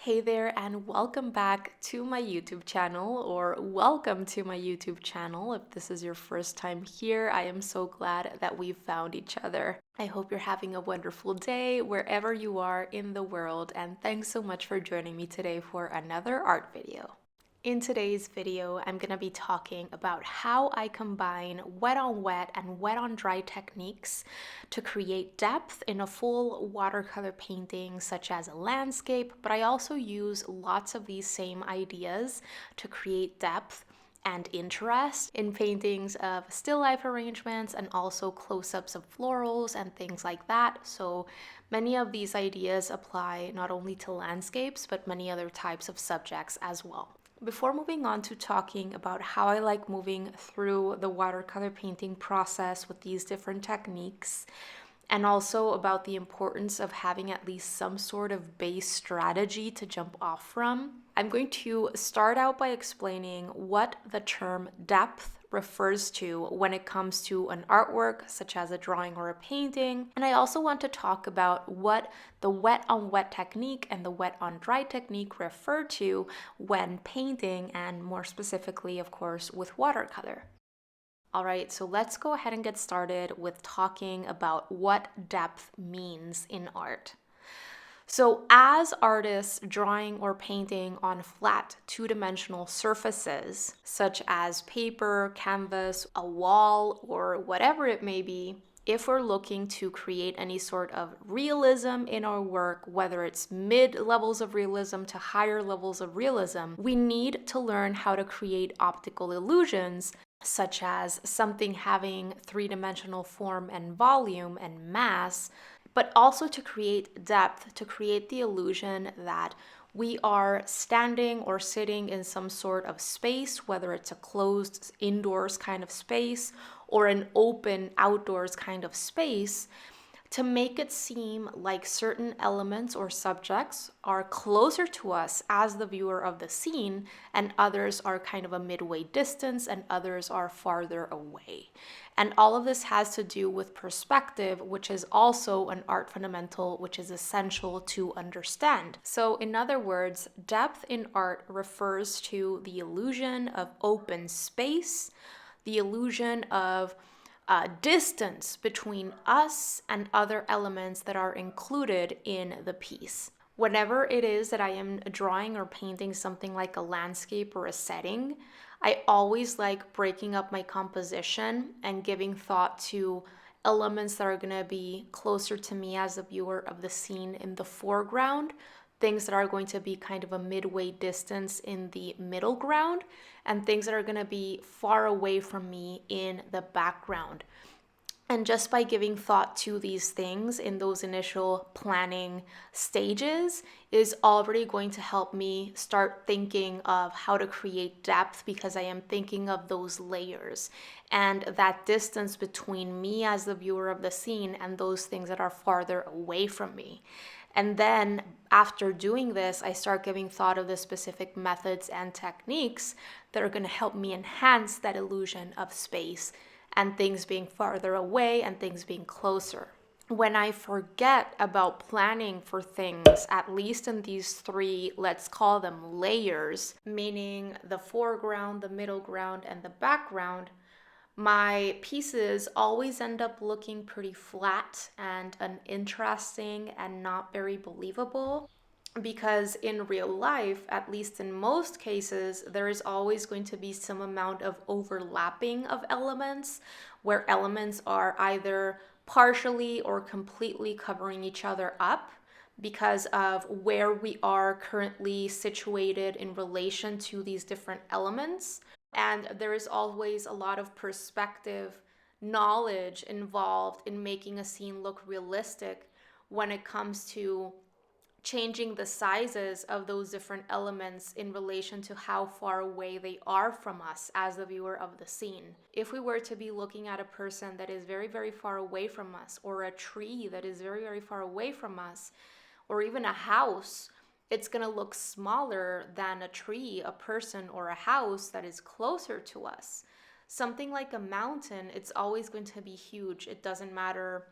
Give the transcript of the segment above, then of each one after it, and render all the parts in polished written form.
Hey there, and welcome back to my YouTube channel, or welcome to my YouTube channel. If this is your first time here, I am so glad that we found each other. I hope you're having a wonderful day wherever you are in the world, and thanks so much for joining me today for another art video. In today's video, I'm going to be talking about how I combine wet on wet and wet on dry techniques to create depth in a full watercolor painting, such as a landscape, but I also use lots of these same ideas to create depth and interest in paintings of still life arrangements and also close-ups of florals and things like that. So many of these ideas apply not only to landscapes, but many other types of subjects as well. Before moving on to talking about how I like moving through the watercolor painting process with these different techniques, and also about the importance of having at least some sort of base strategy to jump off from, I'm going to start out by explaining what the term depth refers to when it comes to an artwork such as a drawing or a painting. And I also want to talk about what the wet on wet technique and the wet on dry technique refer to when painting, and more specifically, of course, with watercolor. All right, so let's go ahead and get started with talking about what depth means in art. So as artists drawing or painting on flat two-dimensional surfaces, such as paper, canvas, a wall, or whatever it may be, if we're looking to create any sort of realism in our work, whether it's mid-levels of realism to higher levels of realism, we need to learn how to create optical illusions, such as something having three-dimensional form and volume and mass, but also to create depth, to create the illusion that we are standing or sitting in some sort of space, whether it's a closed indoors kind of space or an open outdoors kind of space, to make it seem like certain elements or subjects are closer to us as the viewer of the scene, and others are kind of a midway distance, and others are farther away. And all of this has to do with perspective, which is also an art fundamental, which is essential to understand. So in other words, depth in art refers to the illusion of open space, the illusion of distance between us and other elements that are included in the piece. Whenever it is that I am drawing or painting something like a landscape or a setting, I always like breaking up my composition and giving thought to elements that are going to be closer to me as a viewer of the scene in the foreground, things that are going to be kind of a midway distance in the middle ground, and things that are going to be far away from me in the background. And just by giving thought to these things in those initial planning stages is already going to help me start thinking of how to create depth, because I am thinking of those layers and that distance between me as the viewer of the scene and those things that are farther away from me. And then after doing this, I start giving thought of the specific methods and techniques that are going to help me enhance that illusion of space and things being farther away and things being closer. When I forget about planning for things, at least in these three, let's call them layers, meaning the foreground, the middle ground, and the background, my pieces always end up looking pretty flat and uninteresting and not very believable, because in real life, at least in most cases, there is always going to be some amount of overlapping of elements, where elements are either partially or completely covering each other up because of where we are currently situated in relation to these different elements. And there is always a lot of perspective knowledge involved in making a scene look realistic when it comes to changing the sizes of those different elements in relation to how far away they are from us as the viewer of the scene. If we were to be looking at a person that is very, very far away from us, or a tree that is very, very far away from us, or even a house, it's going to look smaller than a tree, a person, or a house that is closer to us. Something like a mountain, it's always going to be huge. It doesn't matter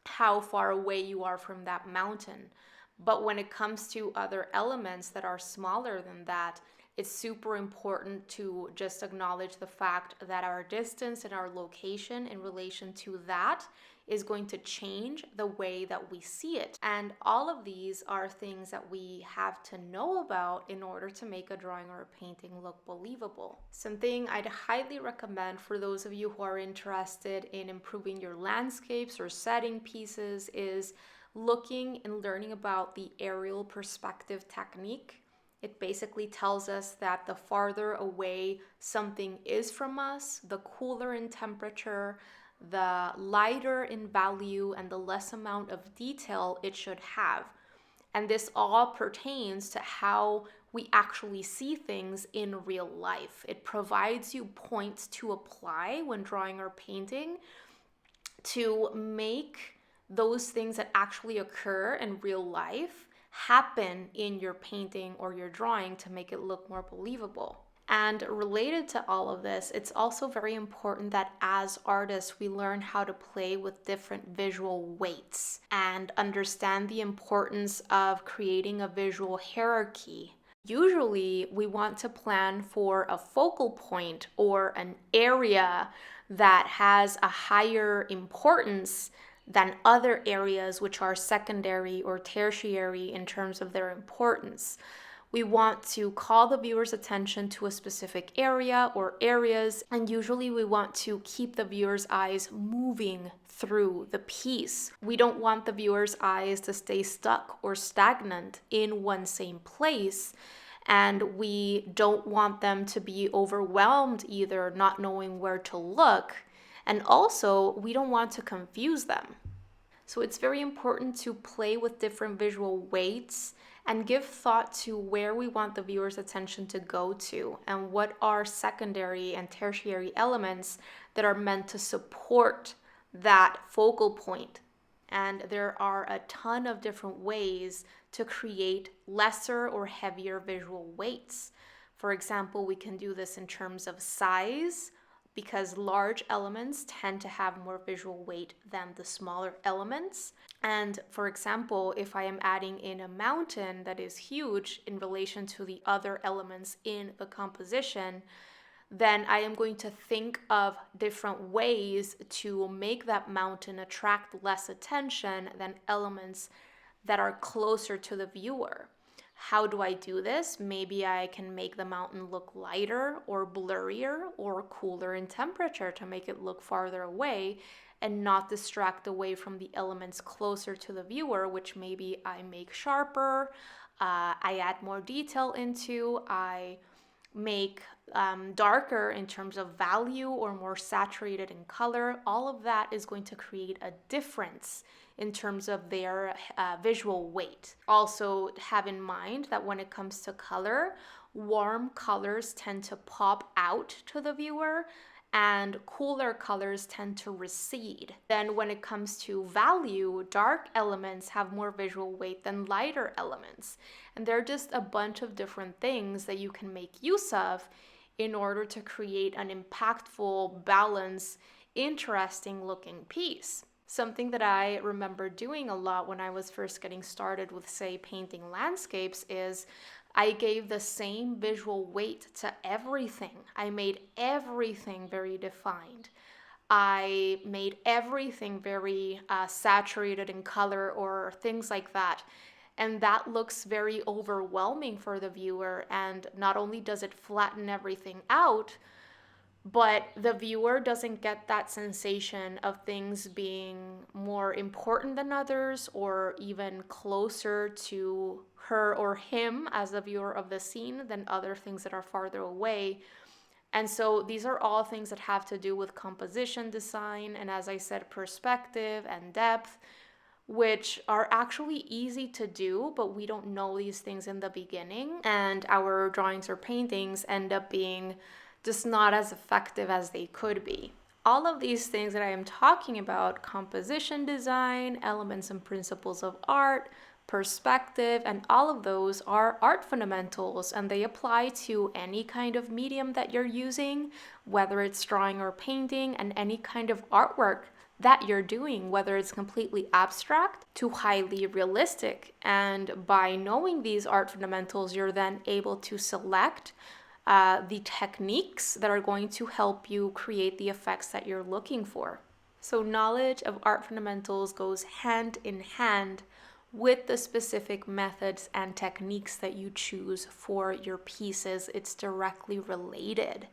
how far away you are from that mountain. But when it comes to other elements that are smaller than that, it's super important to just acknowledge the fact that our distance and our location in relation to that is going to change the way that we see it. And all of these are things that we have to know about in order to make a drawing or a painting look believable. Something I'd highly recommend for those of you who are interested in improving your landscapes or setting pieces is looking and learning about the aerial perspective technique. It basically tells us that the farther away something is from us, the cooler in temperature, the lighter in value, and the less amount of detail it should have. And this all pertains to how we actually see things in real life. It provides you points to apply when drawing or painting to make those things that actually occur in real life happen in your painting or your drawing to make it look more believable. And related to all of this, it's also very important that as artists, we learn how to play with different visual weights and understand the importance of creating a visual hierarchy. Usually, we want to plan for a focal point or an area that has a higher importance than other areas which are secondary or tertiary in terms of their importance. We want to call the viewer's attention to a specific area or areas, and usually we want to keep the viewer's eyes moving through the piece. We don't want the viewer's eyes to stay stuck or stagnant in one same place, and we don't want them to be overwhelmed either, not knowing where to look. And also, we don't want to confuse them. So it's very important to play with different visual weights and give thought to where we want the viewer's attention to go to and what are secondary and tertiary elements that are meant to support that focal point. And there are a ton of different ways to create lesser or heavier visual weights. For example, we can do this in terms of size, because large elements tend to have more visual weight than the smaller elements. And for example, if I am adding in a mountain that is huge in relation to the other elements in the composition, then I am going to think of different ways to make that mountain attract less attention than elements that are closer to the viewer. How do I do this? Maybe I can make the mountain look lighter or blurrier or cooler in temperature to make it look farther away and not distract away from the elements closer to the viewer, which maybe I make sharper, I add more detail into, I make darker in terms of value or more saturated in color. All of that is going to create a difference in terms of their visual weight. Also have in mind that when it comes to color, warm colors tend to pop out to the viewer and cooler colors tend to recede. Then when it comes to value, dark elements have more visual weight than lighter elements. And there are just a bunch of different things that you can make use of in order to create an impactful, balanced, interesting looking piece. Something that I remember doing a lot when I was first getting started with, say, painting landscapes is I gave the same visual weight to everything. I made everything very defined. I made everything very saturated in color or things like that. And that looks very overwhelming for the viewer. And not only does it flatten everything out, but the viewer doesn't get that sensation of things being more important than others or even closer to her or him as the viewer of the scene than other things that are farther away. And so these are all things that have to do with composition design and, as I said, perspective and depth, which are actually easy to do, but we don't know these things in the beginning. And our drawings or paintings end up being just not as effective as they could be. All of these things that I am talking about, composition design, elements and principles of art, perspective, and all of those are art fundamentals, and they apply to any kind of medium that you're using, whether it's drawing or painting, and any kind of artwork that you're doing, whether it's completely abstract to highly realistic. And by knowing these art fundamentals, you're then able to select the techniques that are going to help you create the effects that you're looking for. So knowledge of art fundamentals goes hand in hand with the specific methods and techniques that you choose for your pieces. It's directly related.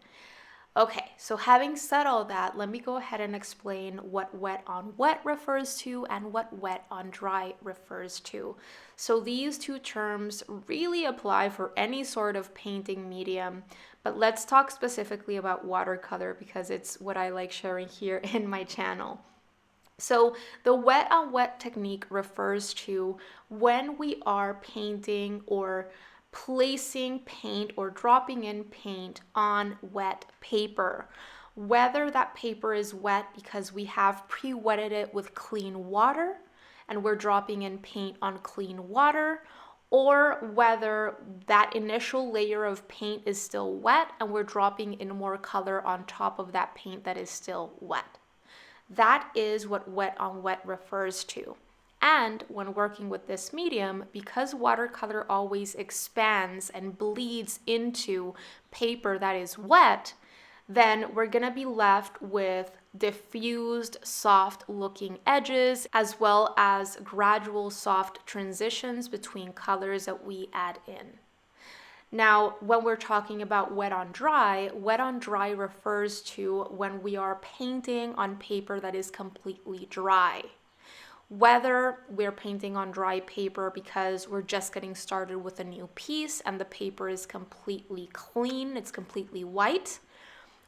Okay, so having said all that, let me go ahead and explain what wet on wet refers to and what wet on dry refers to. So these two terms really apply for any sort of painting medium, but let's talk specifically about watercolor because it's what I like sharing here in my channel. So the wet on wet technique refers to when we are painting or placing paint or dropping in paint on wet paper. Whether that paper is wet because we have pre-wetted it with clean water and we're dropping in paint on clean water, or whether that initial layer of paint is still wet and we're dropping in more color on top of that paint that is still wet. That is what wet on wet refers to. And when working with this medium, because watercolor always expands and bleeds into paper that is wet, then we're gonna be left with diffused, soft looking edges, as well as gradual soft transitions between colors that we add in. Now, when we're talking about wet on dry refers to when we are painting on paper that is completely dry. Whether we're painting on dry paper because we're just getting started with a new piece and the paper is completely clean, it's completely white,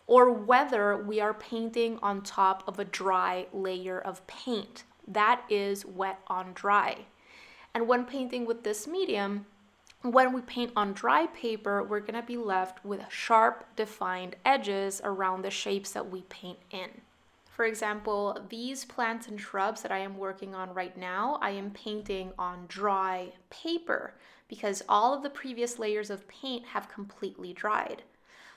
or whether we are painting on top of a dry layer of paint. That is wet on dry. And when painting with this medium, when we paint on dry paper, we're going to be left with sharp, defined edges around the shapes that we paint in. For example, these plants and shrubs that I am working on right now, I am painting on dry paper because all of the previous layers of paint have completely dried.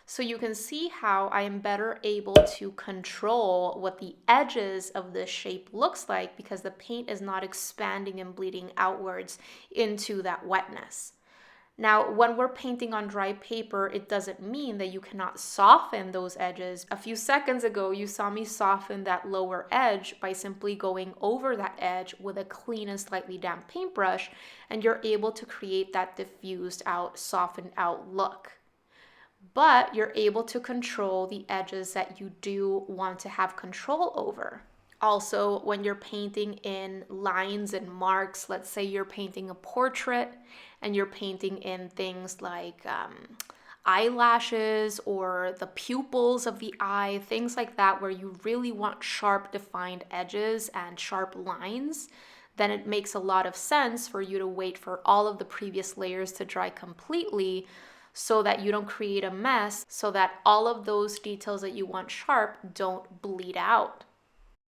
So you can see how I am better able to control what the edges of this shape looks like because the paint is not expanding and bleeding outwards into that wetness. Now, when we're painting on dry paper, it doesn't mean that you cannot soften those edges. A few seconds ago, you saw me soften that lower edge by simply going over that edge with a clean and slightly damp paintbrush, and you're able to create that diffused out, softened out look. But you're able to control the edges that you do want to have control over. Also, when you're painting in lines and marks, let's say you're painting a portrait and you're painting in things like eyelashes or the pupils of the eye, things like that, where you really want sharp defined edges and sharp lines, then it makes a lot of sense for you to wait for all of the previous layers to dry completely so that you don't create a mess, so that all of those details that you want sharp don't bleed out.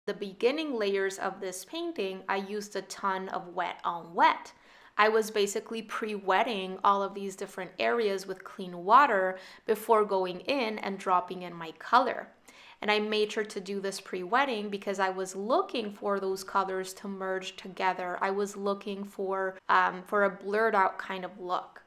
The beginning layers of this painting, I used a ton of wet on wet. I was basically pre-wetting all of these different areas with clean water before going in and dropping in my color. And I made sure to do this pre-wetting because I was looking for those colors to merge together. I was looking for a blurred out kind of look.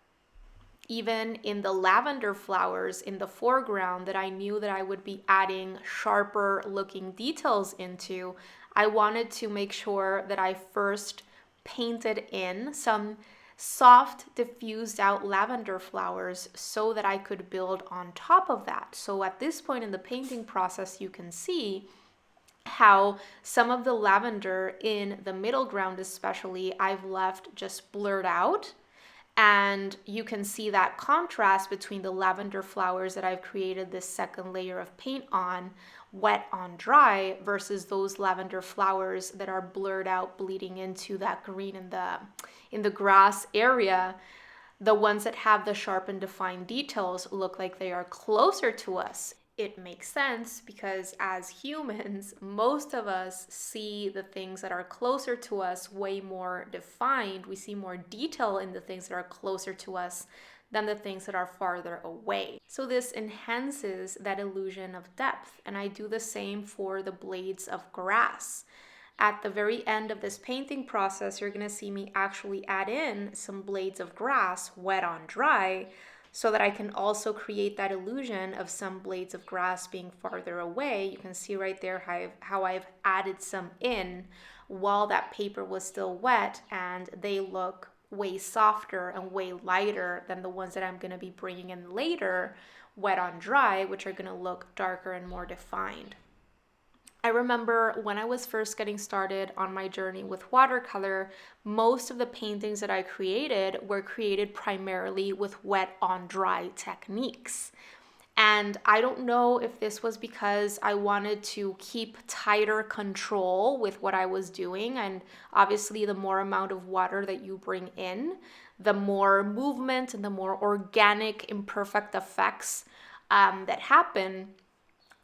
Even in the lavender flowers in the foreground that I knew that I would be adding sharper looking details into, I wanted to make sure that I first painted in some soft diffused out lavender flowers so that I could build on top of that. So at this point in the painting process, you can see how some of the lavender in the middle ground especially, I've left just blurred out. And you can see that contrast between the lavender flowers that I've created this second layer of paint on, wet on dry, versus those lavender flowers that are blurred out, bleeding into that green in the grass area. The ones that have the sharp and defined details look like they are closer to us. It makes sense because as humans, most of us see the things that are closer to us way more defined. We see more detail in the things that are closer to us than the things that are farther away. So this enhances that illusion of depth. And I do the same for the blades of grass. At the very end of this painting process, you're going to see me actually add in some blades of grass wet on dry, so that I can also create that illusion of some blades of grass being farther away. You can see right there how I've added some in while that paper was still wet, and they look way softer and way lighter than the ones that I'm going to be bringing in later, wet on dry, which are going to look darker and more defined. I remember when I was first getting started on my journey with watercolor, most of the paintings that I created were created primarily with wet on dry techniques. And I don't know if this was because I wanted to keep tighter control with what I was doing. And obviously, the more amount of water that you bring in, the more movement and the more organic, imperfect effects that happen.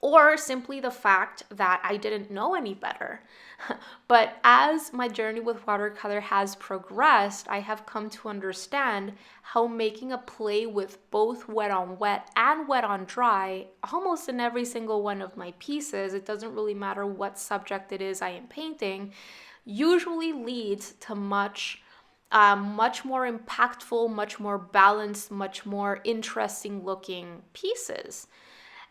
Or simply the fact that I didn't know any better. But as my journey with watercolor has progressed, I have come to understand how making a play with both wet on wet and wet on dry, almost in every single one of my pieces, it doesn't really matter what subject it is I am painting, usually leads to much more impactful, much more balanced, much more interesting looking pieces.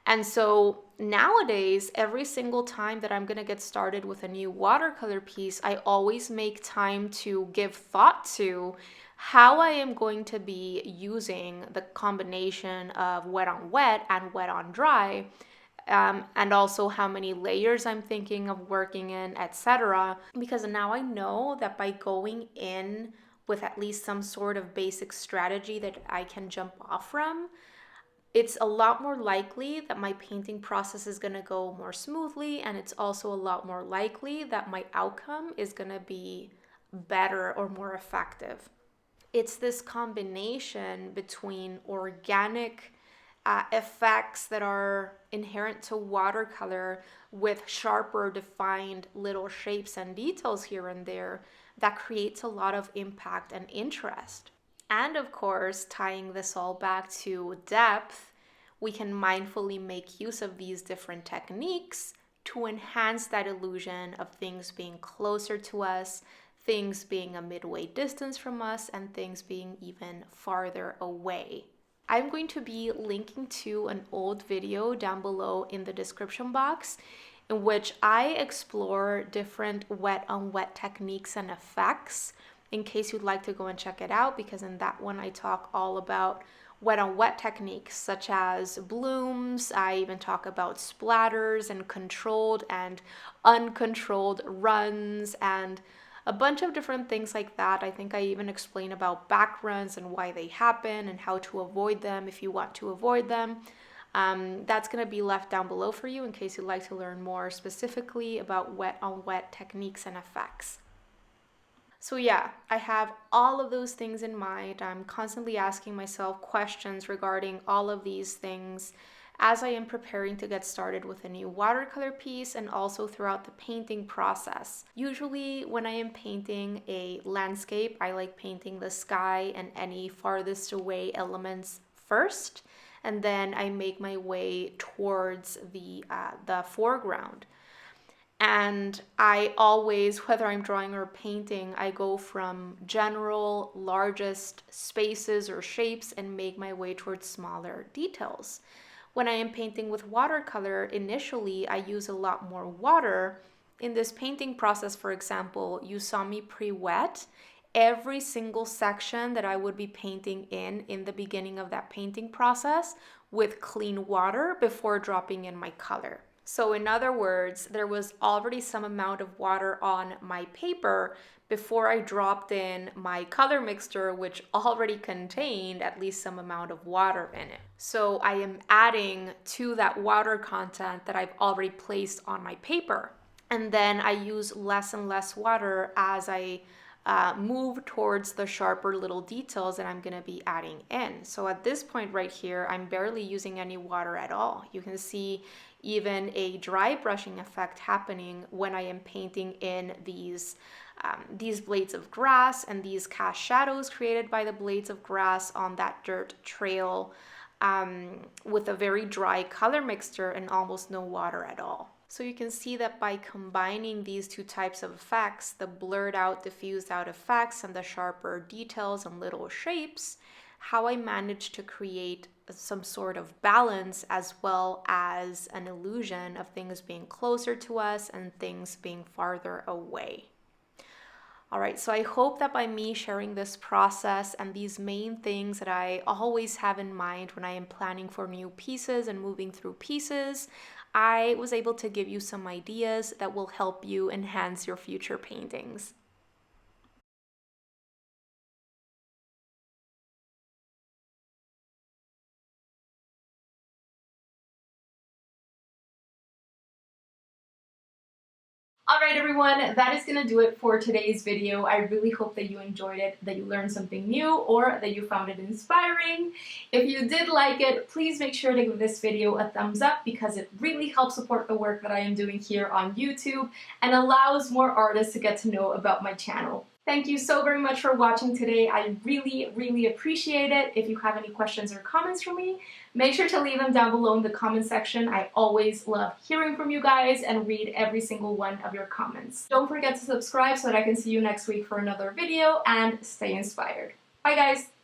And so nowadays, every single time that I'm going to get started with a new watercolor piece, I always make time to give thought to how I am going to be using the combination of wet on wet and wet on dry, and also how many layers I'm thinking of working in, etc. Because now I know that by going in with at least some sort of basic strategy that I can jump off from, it's a lot more likely that my painting process is going to go more smoothly, and it's also a lot more likely that my outcome is going to be better or more effective. It's this combination between organic effects that are inherent to watercolor with sharper defined little shapes and details here and there that creates a lot of impact and interest. And of course, tying this all back to depth, we can mindfully make use of these different techniques to enhance that illusion of things being closer to us, things being a midway distance from us, and things being even farther away. I'm going to be linking to an old video down below in the description box in which I explore different wet on wet techniques and effects, in case you'd like to go and check it out, because in that one I talk all about wet on wet techniques such as blooms. I even talk about splatters and controlled and uncontrolled runs and a bunch of different things like that. I think I even explain about backruns and why they happen and how to avoid them if you want to avoid them. That's going to be left down below for you in case you'd like to learn more specifically about wet on wet techniques and effects. So yeah, I have all of those things in mind. I'm constantly asking myself questions regarding all of these things as I am preparing to get started with a new watercolor piece and also throughout the painting process. Usually when I am painting a landscape, I like painting the sky and any farthest away elements first, and then I make my way towards the foreground. And I always, whether I'm drawing or painting, I go from general, largest spaces or shapes and make my way towards smaller details. When I am painting with watercolor, initially I use a lot more water. In this painting process, for example, you saw me pre-wet every single section that I would be painting in the beginning of that painting process with clean water before dropping in my color. So in other words, there was already some amount of water on my paper before I dropped in my color mixture, which already contained at least some amount of water in it. So I am adding to that water content that I've already placed on my paper. And then I use less and less water as I move towards the sharper little details that I'm going to be adding in. So at this point right here, I'm barely using any water at all. You can see even a dry brushing effect happening when I am painting in these these blades of grass and these cast shadows created by the blades of grass on that dirt trail with a very dry color mixture and almost no water at all. So you can see that by combining these two types of effects, the blurred out, diffused out effects and the sharper details and little shapes, how I managed to create some sort of balance as well as an illusion of things being closer to us and things being farther away. All right, so I hope that by me sharing this process and these main things that I always have in mind when I am planning for new pieces and moving through pieces, I was able to give you some ideas that will help you enhance your future paintings. All right, everyone, that is going to do it for today's video. I really hope that you enjoyed it, that you learned something new, or that you found it inspiring. If you did like it, please make sure to give this video a thumbs up because it really helps support the work that I am doing here on YouTube and allows more artists to get to know about my channel. Thank you so very much for watching today. I really, really appreciate it. If you have any questions or comments for me, make sure to leave them down below in the comment section. I always love hearing from you guys and read every single one of your comments. Don't forget to subscribe so that I can see you next week for another video, and stay inspired. Bye guys!